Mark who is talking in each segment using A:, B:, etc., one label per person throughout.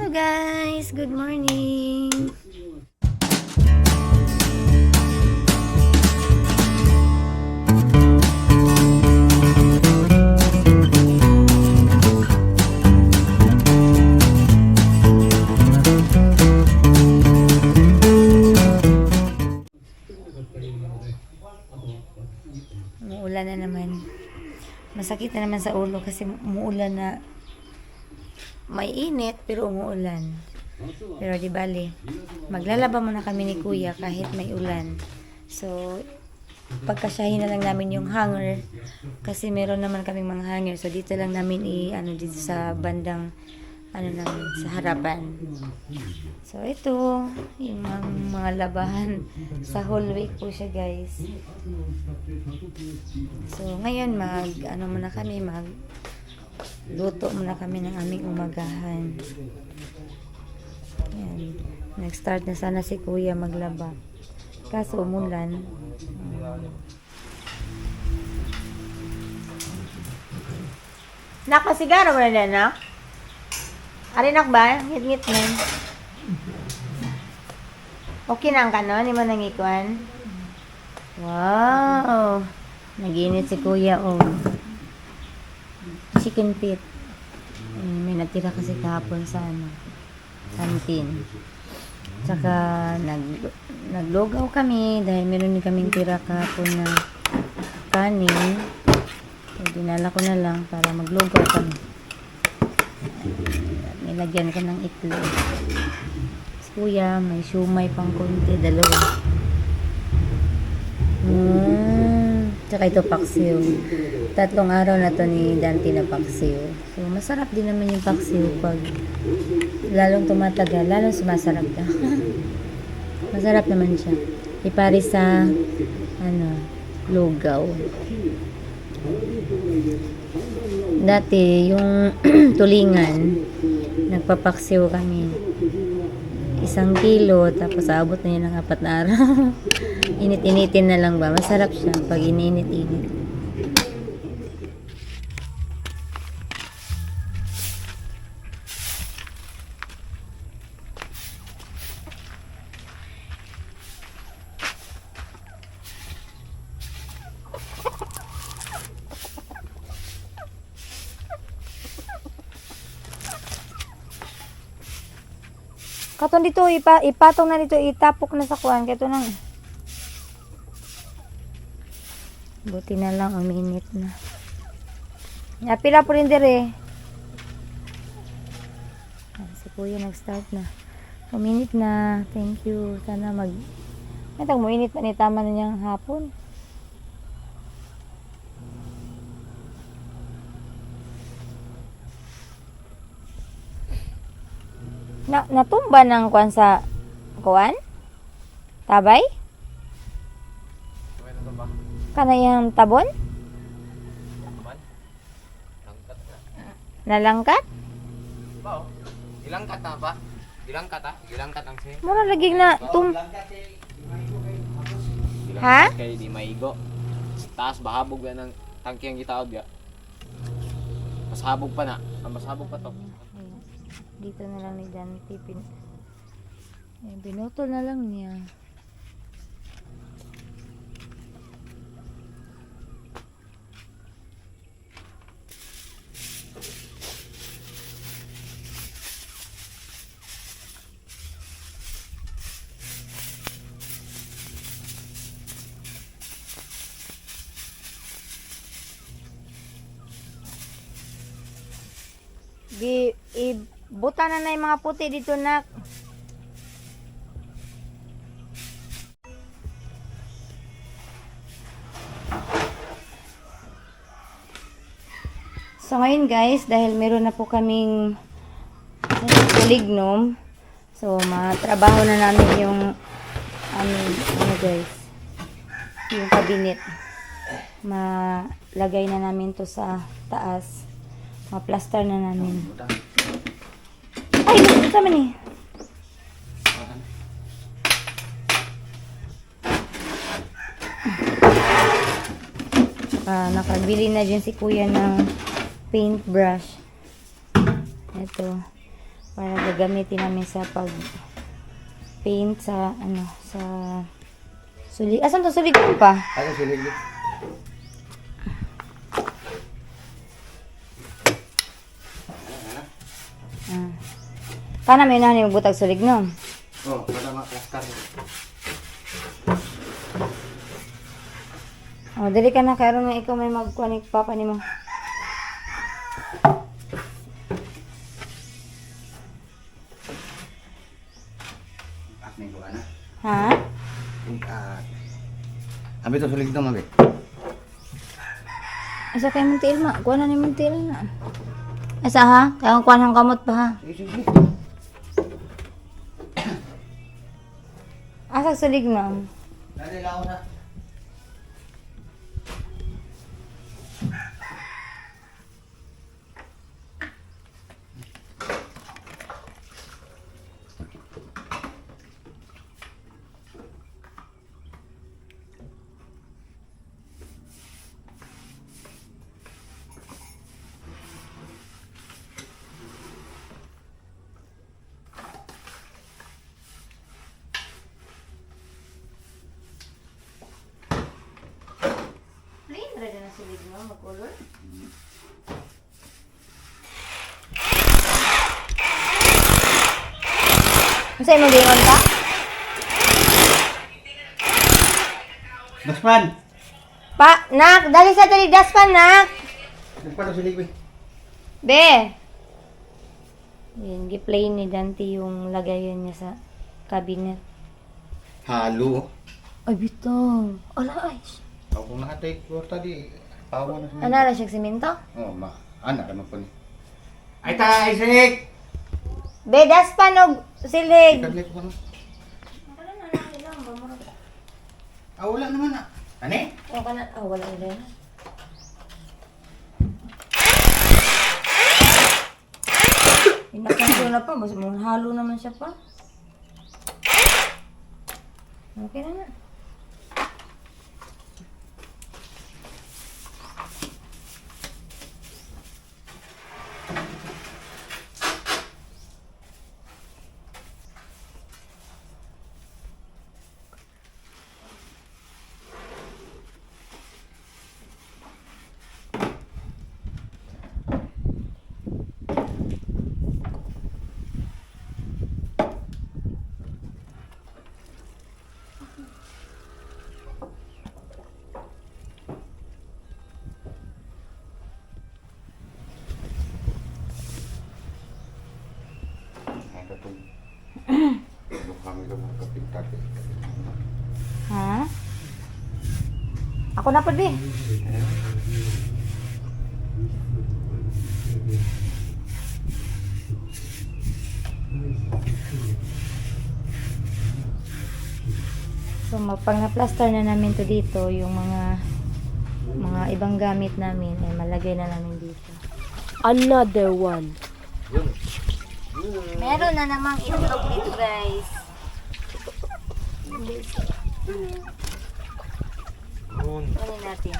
A: Hello guys, good morning. Umuulan na naman. Masakit na naman sa ulo kasi umuulan na. May init pero umuulan. Pero di bali, maglalaba muna kami ni Kuya kahit may ulan. So, pagkasyahin na lang namin yung hanger kasi meron naman kaming mga hanger. So, dito lang namin dito sa bandang namin, sa harapan. So, ito, yung mga labahan sa whole week po siya, guys. So, ngayon muna kami, luto muna kami ng aming umagahan. Yan. Nag-start na sana si Kuya maglaba. Kaso umulan. Nakasigara mo na din, no? Arinak ba? Ngit-ngit mo. Okay na ang kanon? Hindi mo nangikuan? Wow! Nag-init si Kuya, oh. Chicken feet. May natira kasi kahapon sa canteen. Tsaka naglugaw kami dahil meron din kaming tira kahapon na kanin. So, dinala ko na lang para maglugaw kami. Nilagyan ko ng itlog. Si Kuya, may siumay pang konti, dalawa. Tsaka ito paksiw. 3 araw na to ni Dante na paksiw. So, masarap din naman yung paksiw pag lalong tumatagal, lalong sumasarap ka. Masarap naman siya. Ipari sa, lugaw. Dati, yung tulingan, nagpapaksiw kami. 1 kilo, tapos abot na yun ng 4 na araw. Init-initin na lang ba? Masarap siya pag ininit-init. Katon dito, ipatong na dito, itapok na sa kuwan. Kato nang. Buti na lang, uminit na. Pila po rin dire. Si Kuya nag-start na. Uminit na. Thank you. Sana muinit pa ni tama na niyang hapon. Natumba ng kuwan sa kuwan? Tabay? Kanayang tabon? Nalangkat?
B: Bao, dilangkat na ba? Dilangkat ang sin.
A: Mura lagi na Ha?
B: Kay di maigo. Taas bahabog na ng tangke ang gitaod ya. Mas habog pa na. Mas habog pa to.
A: Dito na lang ni Dante binutol na lang niya. Buta na yung mga puti dito, nak. So ngayon guys, dahil meron na po kaming lignum, so matrabaho na namin yung guys, yung cabinet. Malagay na namin to sa taas. Ma-plaster na namin. Ay, ito man eh. Nakabili na dyan si Kuya ng paintbrush. Ito. para gagamitin namin sa pag paint sa sa sulig. Asan to sulig ko pa?
C: Ano sulig?
A: Kana may nani magbutag sulig no.
C: Oh, para makastar.
A: Oh, dali ka na karon nga ikaw may magkunik papa nimo.
C: Akning ko ana.
A: Ha?
C: Abi to sulig to mabe.
A: Asa kay muntil ma? Kuha na ni muntil na. Asa ha? Kaya kuha ng kamot pa ha?
C: Sige, sige.
A: Asa sulig na?
C: Dali lang na.
A: Plain ready na sulig mo mag-color. Masay mo gingon ka?
C: Daspan.
A: Pa, nak, dali sa tali daspan, nak.
C: Daspan to sulig be.
A: Be. Yan, gi-play ni Dante yung lagayan niya sa cabinet.
C: Halo.
A: Ay, bitong. Ala, ay.
C: Ako na atay kwarta di. Pawa na sa.
A: Ano na siya simento?
C: Oh, anak naman po ni. Ay ta, Isaac.
A: Be, daspan og silig.
C: Kadlay ko na. Ah, wala naman na. Ani?
A: O ka na, wala na rin. Inakanto na pa, mas halo naman siya pa. Okay na na.
C: Ito to. Kami ko magkapintar.
A: Ha? Ako na pa, be. So, pag na-plaster na namin to dito, yung mga ibang gamit namin, ay malagay na namin dito.
D: Another one.
A: Meron na namang itlog dito, guys. Kunin natin.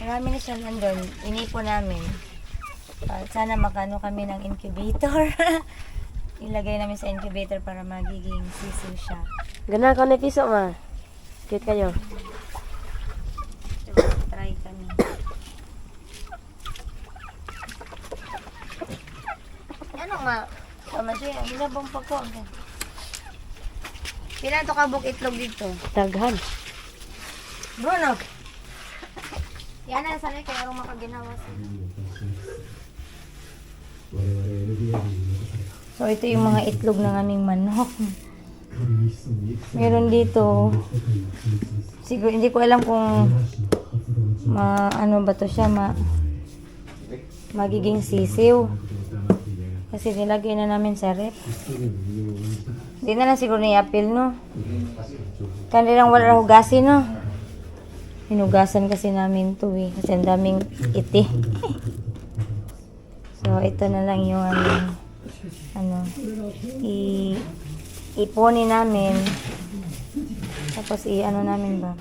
A: Marami na siya nandun. Inipo namin. Sana makano kami ng incubator. Ilagay namin sa incubator para magiging sisiw siya.
D: Gana ka na piso ma. Cute kayo.
A: So, try kami. Ano nga? Tama siya. Hinabang pa ko. Pila to kabuk itlog dito?
D: Daghan.
A: Bruno! Yan na sanay kaya arong makaginawa sa. So, ito yung mga itlog ng aming manok. Meron dito. Siguro, hindi ko alam kung ano ba to siya, magiging sisiw. Kasi nilagay na namin sa rep. Hindi na lang siguro ni-appeal, no? Kanilang wala hugasin, no? Hinugasan kasi namin to eh. Kasi ang daming iti. So, ito na lang yung ipunin namin. Tapos i-ano namin ba?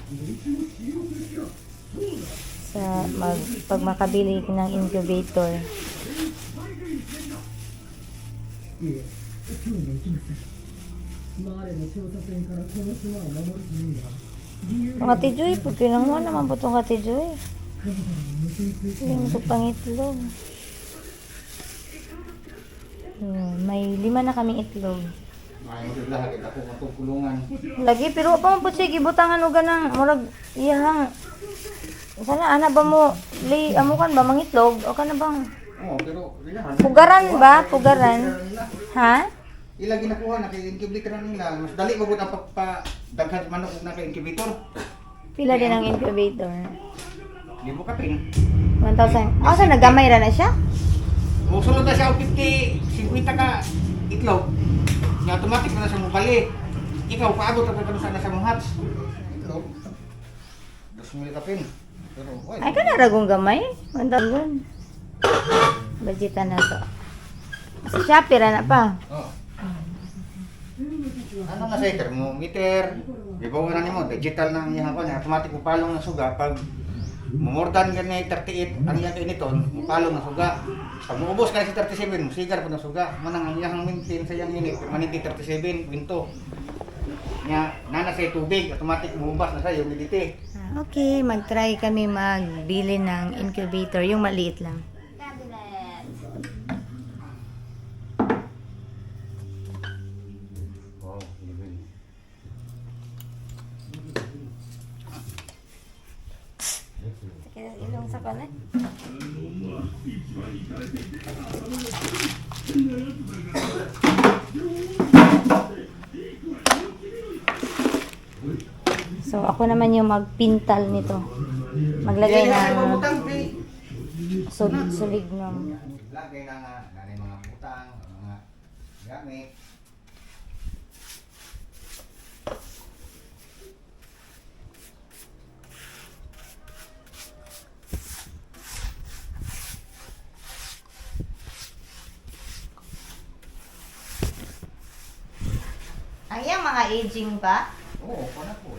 A: Pag makabili ng incubator. Ang Ate Joy, pag kinanguha naman po itong Ate Joy. Hindi mo ito pangitlog. May 5 na kaming itlog.
C: Ay, lahat ako matutulungan.
A: Lagi, pero pa mo po sige, butangan o ganang, murag, iyahang. Sana, ana ba mo, amukan ba, mangitlog? O ka na bang,
C: Oo, pero ilahan.
A: pugaran ba? Pugaran? Ha?
C: Ilagi na kuha na kay incubator nila. Mas dali magud ang pagdaghan manok na kay incubator.
A: Pila din ang incubator?
C: Libo ka pin.
A: 1,000. Ah, saan nagamay ra na siya?
C: Musulod na siya og 50 ka itlog. Nga automatic na siya mobali. Ikaw paabot ang pagkanusa na sa mong hats. Itlog. 2,000 ka pin. Pero why?
A: Ay, ka na ragong gamay? 1,000. Budgetan na to. Sa Shopee ra na pa.
C: Oh. Ano na sa thermometer? Gibawa na nimo digital na iyang ko na automatic mo palong na suga pag mumordan ganay 38 ang iyang kiniton, palong na suga. Pag muubos ka sa 37, sigar po na suga. Manang ang iyang maintain sa iyang unit, permanente 37, winto. Nya nana sa tubig, automatic muubas na sa humidity.
A: Okay, mag-try kami magbili ng incubator, yung maliit lang.
C: Wow, libre.
A: Ilong sa kanan. So, ako naman yung magpintal nito. Maglagay ng sulig ng
C: Lagay na nga nanay mga butang, mga gamit.
A: ang iyang mga aging ba?
C: Oo, na po.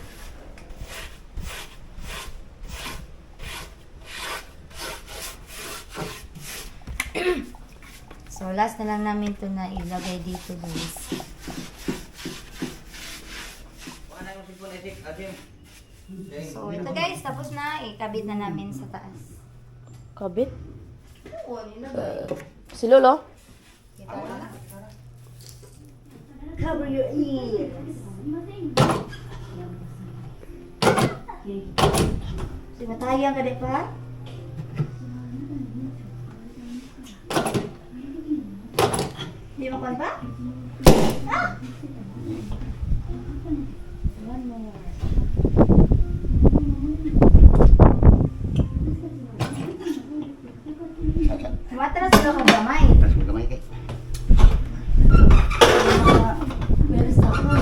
A: So, last na lang namin to na ilagay dito, guys. So, ito guys, tapos na. Ikabit na namin sa taas.
D: Kabit?
A: Oo, nilagay.
D: Si Lolo?
A: Kita mo na. Cover your ears. Sinatayan ka din pa? Di mo pa? Ah! One more. Matras na akong gamay.
C: Tas mo gamay kay.
A: Pero sa ako.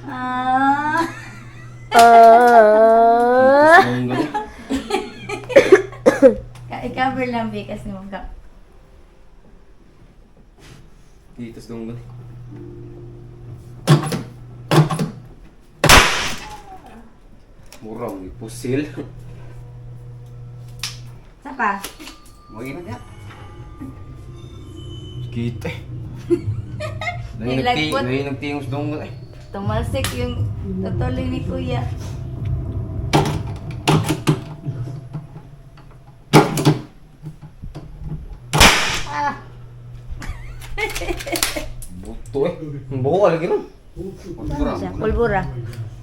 A: Ah. I-cover lang bikas ni Mungka.
B: Dito sa dunggan. Murang ipusil.
A: Sa pa?
C: Mo ina dia.
B: Kita.
A: Nilagpot.
B: Nagtingos dunggan eh.
A: Tumalsik yung tutuloy ni Kuya. Ah!
B: Buto eh. Ang buko ka lagi nun.
C: Pulbura.
A: Siya, pulbura.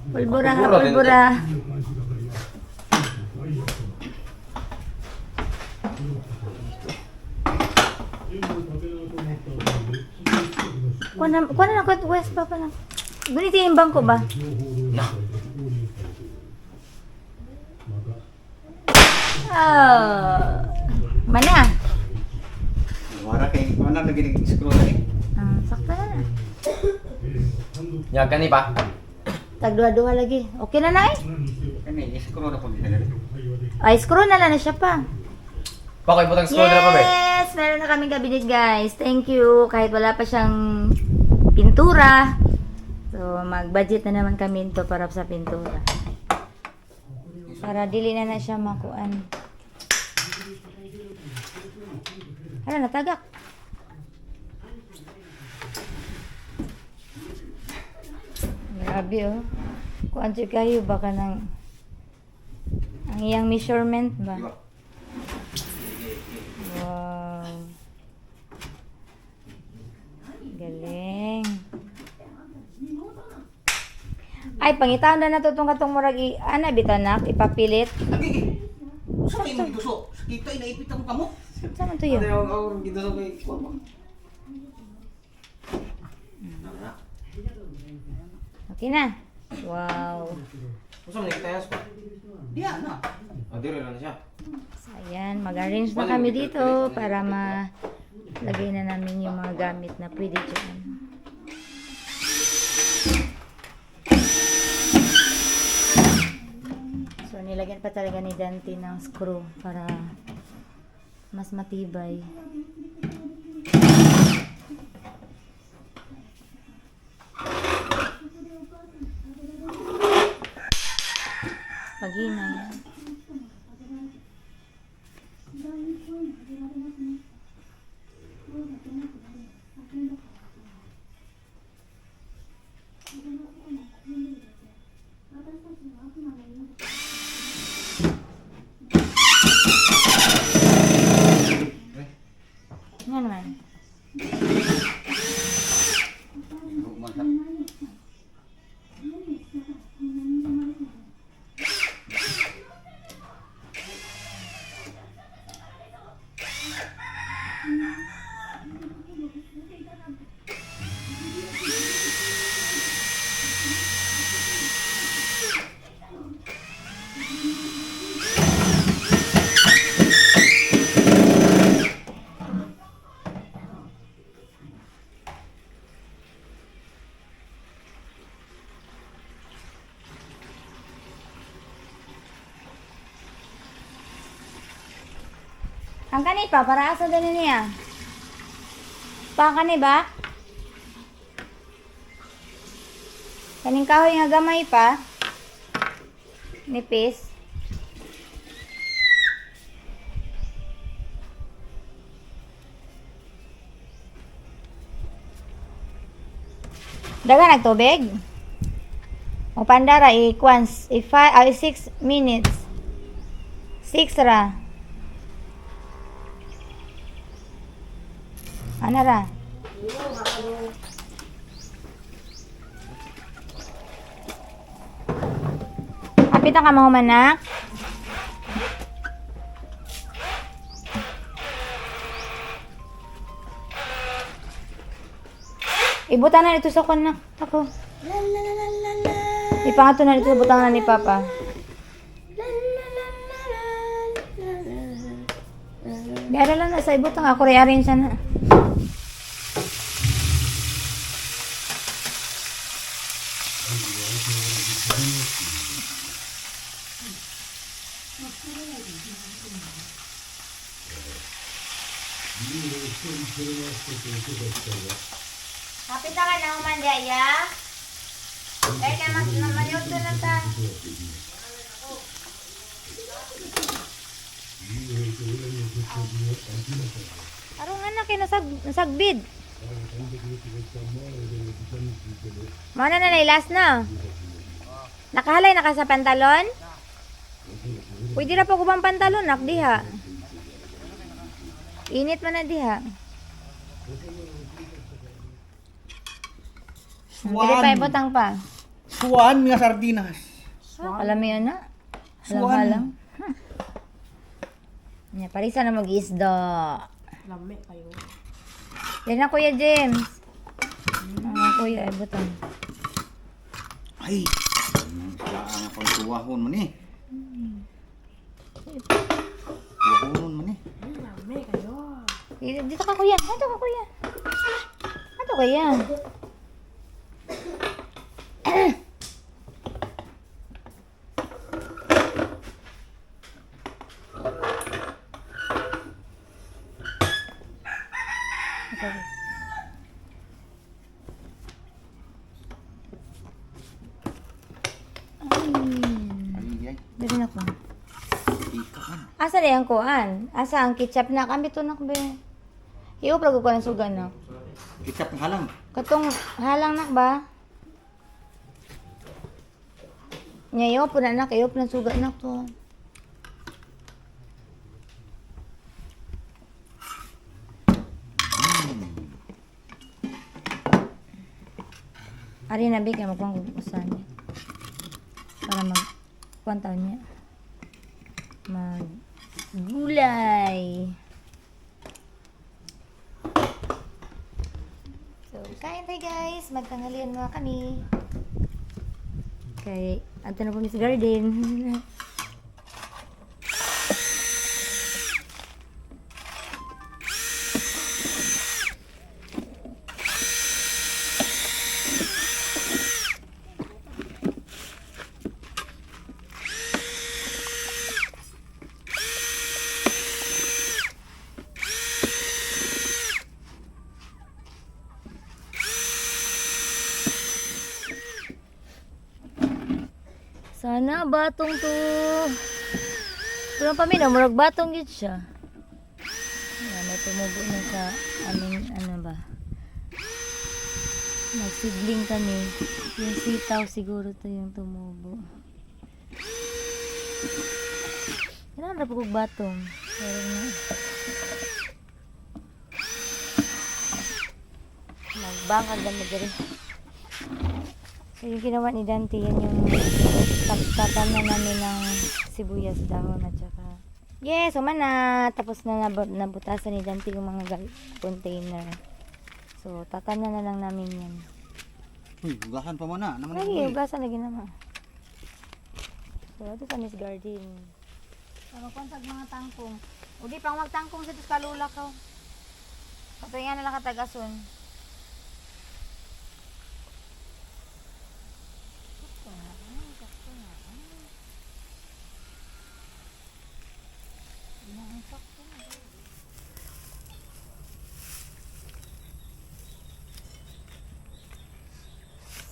A: Pulbura ha,
B: Pulbura din
A: pulbura. Kuha na ako, West pa pa lang. Gunito yung bangko ba? Oh. Mana?
C: Wara kay mana lagi ni scroll ni.
A: Ah, sakto na.
B: Ya kani pa.
A: Tagduha-duha lagi. Okay na na eh.
C: Kani scroll na po ni dali.
A: Ay, screw na lang na siya pa.
B: Pakoy butang scroll na pa ba?
A: Yes! Meron na kaming cabinet, guys. Thank you. Kahit wala pa siyang pintura. So, So, mag-budget na naman kami ito para sa pintura. Para dili na siya makuan. Hala, natagak. Grabe oh. Kuan siya kayo baka ng ang iyang measurement ba? Wow. Galing. Ay, pangitaan na natutong katong murag ana bitanak ipapilit.
C: Lagi. Sa may mo giduso. Kita inaipit ang kamo.
A: Saan man to yun?
B: Ako dito sa may
A: Okay na. Wow.
B: Gusto mo nagtayas pa?
C: Diya na.
B: Dire lang siya.
A: So, ayan, mag-arrange na kami dito para malagay na namin yung mga gamit na pwede dyan. So, nilagyan pa talaga ni Dante ng screw para mas matibay. Paghinay. Ano naman? Ang kani pa, para asa din niya? Pa kani ba? Kaning kahoy nga gamay pa. Nipis. Daga nagtubig. O pandara i-quans, 6 minutes. 6 ra. Ano ra? Kapit ka mahumanak. Ibutan na dito sa kunak. Ako. Ipangato na dito sa butang na ni Papa. Dara lang na sa ibutang. Ako re-arrange na. Kapit na ka na umandaya. Dahil ka manyod na ta. Arong anak kayo nasagbid. Mana na last na. Nakahalay na ka sa pantalon? Pwede na po kubang pantalon, nak diha. Init man na diha. Pwede pa ibutang pa.
C: Suwan nga sardinas.
A: Alam mo yun na? Halang-halang. Yan, parisa na mag-isda.
D: Lami kayo.
A: Yan na Kuya James. Kuya, ibutang.
C: Ay. Sila ang akong tuwahon mo ni. Tuwahon mo ni.
D: Lami kayo.
A: Dito ka Kuya. Dito ka Kuya. Dito Kuya.
C: Ay,
A: Dari na ko.
C: ika man.
A: Asa na yung kuan? Asa ang ketchup na? Kami to nak be. Iup ko ng suga na.
C: Ketchup ng halang.
A: Katong halang nak ba? Ngayon po na nak, iup ng suga na to. Ari na bigay mo pang usan niya. Para mag kuan taon niya. Mag gulay. So, kain tayo guys. Magtanghalian mga kami. Kay, anto na po Miss Garden. Sana batong to. Pero paminaw, murag batong yun siya. Yan, may tumubo na sa aming, ano ba. Nagsidling kami. Yung sitaw siguro to yung tumubo. Kailangan na po kong batong. Pero nga. Magbangkag na magari. So yung ginawa ni Dante, yan yung tatanan namin ng sibuyas, dahon at saka yes, uman na. Tapos na nabutasan ni Dante yung mga container. So tatanan na lang namin yan.
C: Uy, hugasan pa muna. Naman
A: Ay, ugasan lagi naman. So ito sa Miss Garden. Pero kung sa mga tangkong, udi pang magtangkong sa ito kalula ko. Katuyan na lang katagason.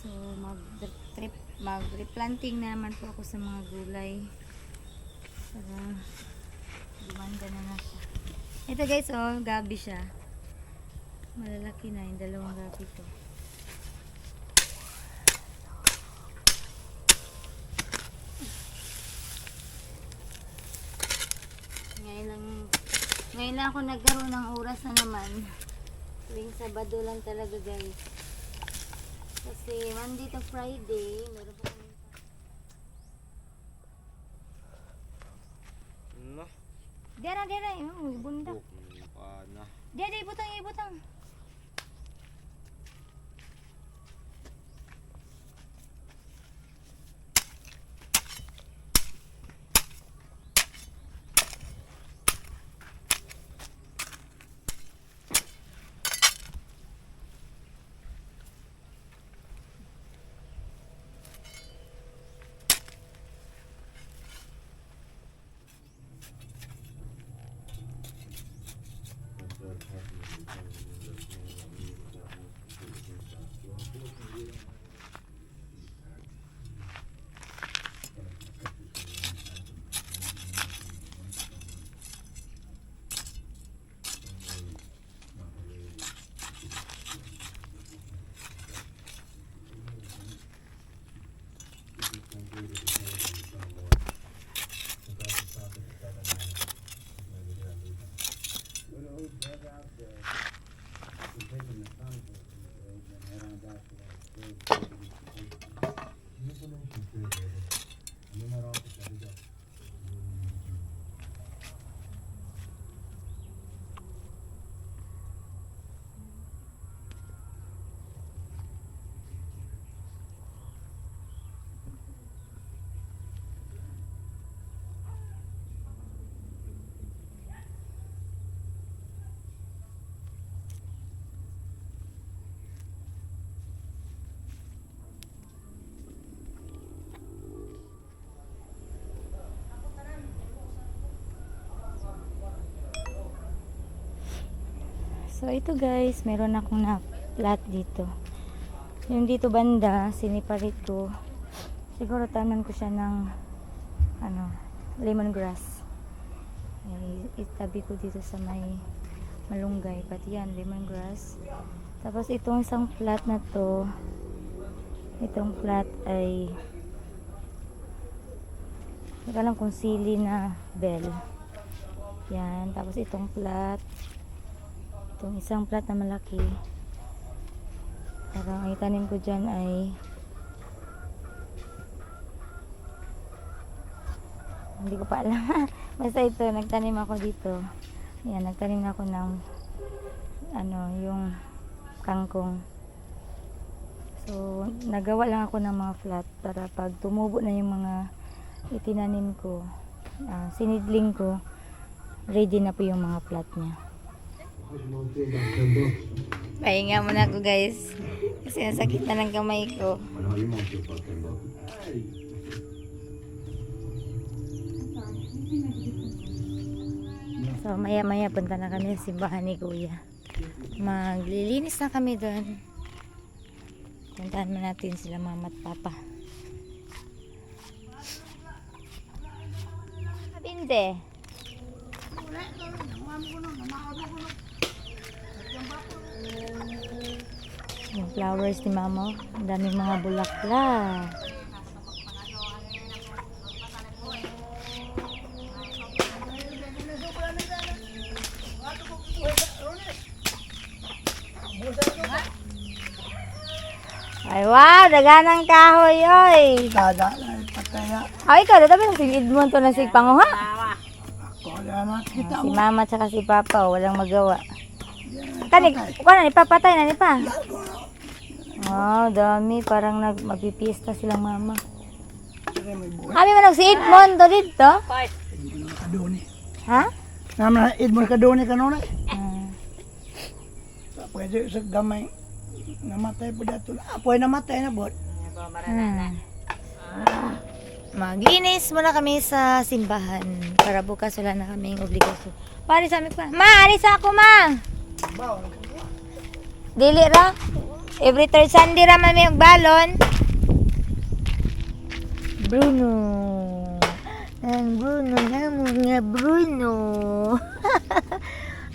A: So mag-replanting na naman po ako sa mga gulay para gumanda na siya. Ito guys, oh, gabi siya. Malalaki na yung dalawang gabi to. Ngayon lang ako nagkaroon ng oras na naman. Tuwing Sabado lang talaga guys. Kasi Monday to Friday, meron pa kami.
B: No.
A: Dera, yung bunda.
B: Na.
A: Dera, ibutang. So ito guys, meron akong na flat dito. Yung dito banda, siniparit ko. Siguro tanan ko siya ng ano, lemongrass. Ay, itabi ko dito sa may malunggay. Pati yan, lemongrass. Tapos itong isang plat na to, itong plat ay hindi ko alam kung sili na bell. Yan. Tapos itong plat, itong isang plat na malaki. Parang ang itanim ko dyan ay hindi ko pa alam. Basta ito, nagtanim ako dito. Yan, nagtanim ako ng ano, yung kangkong. So, nagawa lang ako ng mga flat para pag tumubo na yung mga itinanim ko, sinidling ko, ready na po yung mga flat niya. Pahinga muna ako guys. Kasi ang sakit na ng kamay ko. So maya maya punta na kami sa simbahan ni Kuya. Maglilinis na kami doon. Puntahan mo natin sila mama at papa. Binte. Yung flowers ni mama, ang daming mga bulaklak. Ay wow, daganang kahoy oy.
E: Dada lang pataya.
A: Ay ikaw, dito ba si Edmond to na si Panguha?
E: Ako na kita
A: Si mama at si papa, walang magawa. Kanig, kuha na, ipapatay na ni pa. Wow, dami. Parang magpipiesta silang mama. Kami man si Edmond to dito.
E: kaduni.
A: Ha?
E: Naman idmon kaduni kanunay.
A: Ah.
E: Pwede sa gamay. Namatay po dato. Apoy namatay na bot.
A: Maglinis muna kami sa simbahan para bukas wala na kaming obligasyon. Pari sa amin pa. Ma, alis ako ma. Dili ra. Every third Sunday ra man may balon. Bruno. Ang Bruno namo nga Bruno.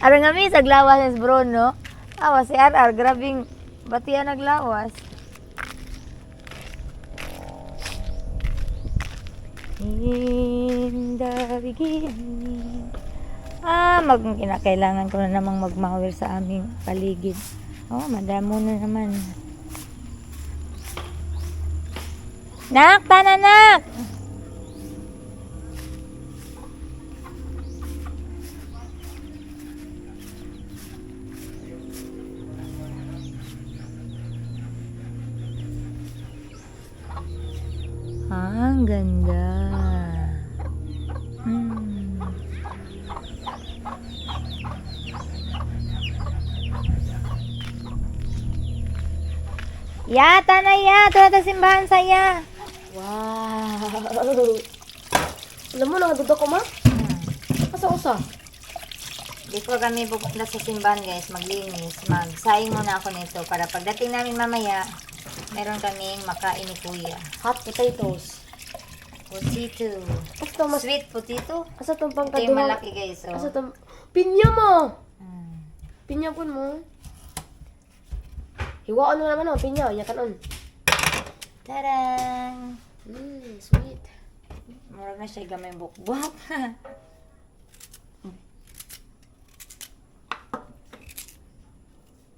A: Arang kami sa glawas ni Bruno. Awas si RR, grabing batiya naglawas. In the beginning. Kinakailangan ko na namang magmawir sa aming paligid. Oh, madamo na naman. Nak, tananak! Ang ganda. Ya, tanay ya. Ito na simbahan saya. Wow.
D: Alam mo, nangaduda ko ma? Asa-usa?
A: Before kami pupunta sa simbahan guys, maglinis, magsaing muna ako nito para pagdating namin mamaya, meron kaming makain ni Kuya.
D: Hot potatoes.
A: Potato.
D: Asa mas...
A: Sweet potato.
D: Asa itong
A: Ito yung
D: pangkaduha?
A: malaki guys. Oh.
D: Asa itong... Pinya mo!
A: Mm.
D: Pinya po mo. Hiwaan mo naman o, pinya. Iyakan on.
A: Tarang!
D: Sweet.
A: Murag na siya gamay bukbok.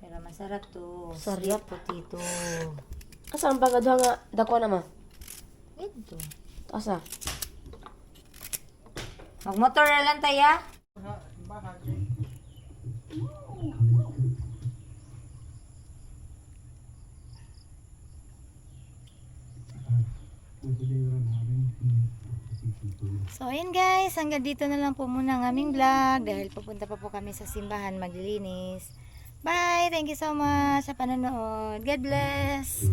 A: Pero masarap to.
D: Sarap.
A: Sweet potato.
D: Asa ang pangkaduha nga dako na ma?
A: Ito.
D: Asa?
A: Magmotor na lang tayo. So ayun guys, hanggang dito na lang po muna ang aming vlog dahil pupunta pa po kami sa simbahan maglilinis. Bye! Thank you so much sa panonood. God bless!